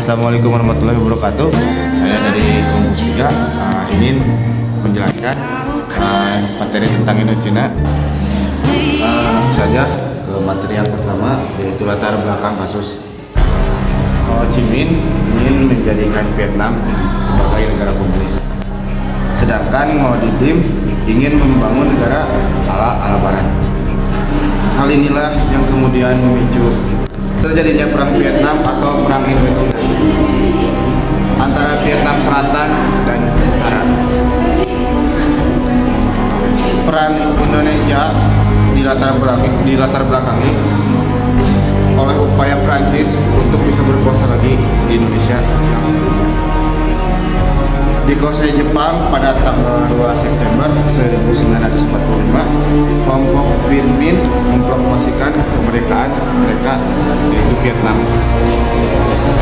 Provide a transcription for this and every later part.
Assalamualaikum warahmatullahi wabarakatuh. Saya dari kelompok 3 ingin menjelaskan materi tentang Indochina. Langsung saja ke materi yang pertama, yaitu latar belakang kasus. Ho Chi Minh ingin menjadikan Vietnam sebagai negara komunis, sedangkan Ngo Dinh ingin membangun negara ala Barat. Hal inilah yang kemudian memicu terjadinya perang Vietnam atau perang Indochina antara Vietnam Selatan dan Utara. Peran Indonesia dilatar belakangi oleh upaya Prancis untuk bisa berkuasa lagi di Indonesia yang sebelumnya. Dikuasai Jepang pada tanggal 2 September 1945, kelompok Viet Minh memproklamasikan kemerdekaan mereka, yaitu Vietnam.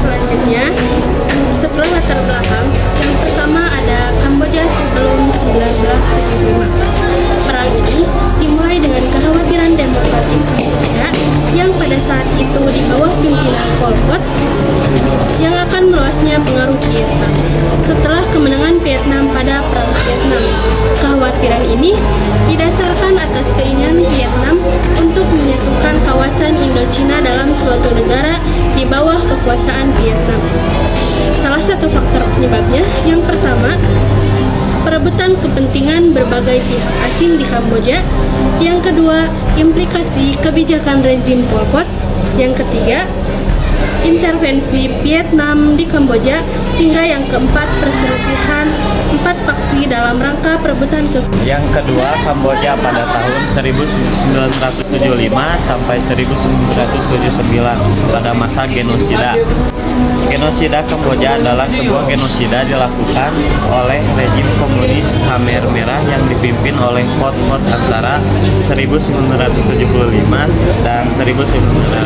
Selanjutnya, setelah latar belakang, yang pertama ada Kamboja sebelum 1975. Perang ini dimulai dengan kekhawatiran demokratik Kamboja yang pada saat itu di bawah pimpinan Pol Pot yang akan meluasnya pengaruh Vietnam. Setelah kemenangan Vietnam pada Perang Vietnam, kekhawatiran ini didasarkan atas keinginan Vietnam untuk menyatukan kawasan Indochina dalam suatu negara di bawah kekuasaan Vietnam. Salah satu faktor penyebabnya, yang pertama, perebutan kepentingan berbagai pihak asing di Kamboja. Yang kedua, implikasi kebijakan rezim Pol Pot. Yang ketiga, intervensi Vietnam di Kamboja. Hingga yang keempat, perselisihan 4 faksi dalam rangka perebutan Yang kedua, Kamboja pada tahun 1975 sampai 1979 pada masa genosida. Genosida Kamboja adalah sebuah genosida dilakukan oleh rejim komunis Khmer Merah yang dipimpin oleh Pol Pot antara 1975 dan 1979.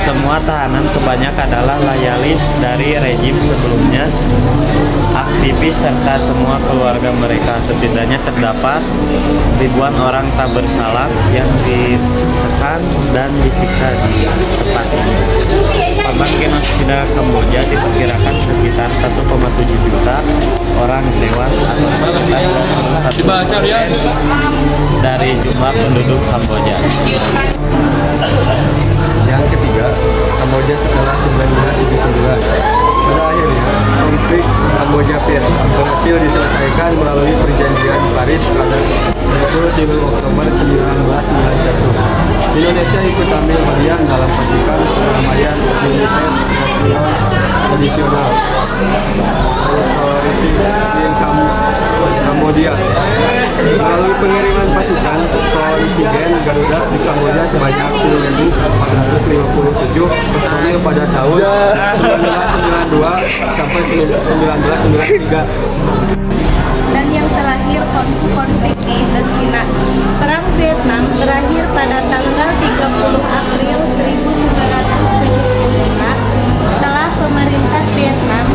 Semua tahanan kebanyakan adalah loyalis dari rejim sebelumnya, aktivis serta semua keluarga mereka. Setidaknya terdapat ribuan orang tak bersalah yang ditekan dan disiksa di tempat ini. Korban genosida Kamboja diperkirakan sekitar 1,7 juta orang tewas atau sekitar 21% dari jumlah penduduk Kamboja. Yang ketiga, Kamboja setelah 1979. Pada akhirnya, konflik Kamboja-Vietnam berhasil diselesaikan melalui perjanjian Paris pada 27 Oktober 1991. Indonesia ikut ambil bagian dalam pasukan perdamaian United Nations Additional Authority in Cambodia. Melalui pengiriman pasukan kontingen Garuda di Kamboja sebanyak 10.457 personil pada tahun 1992 sampai 1993. Dan yang terakhir, konflik di Indochina. Perang Vietnam berakhir pada tanggal 30 April 1975 setelah pemerintah Vietnam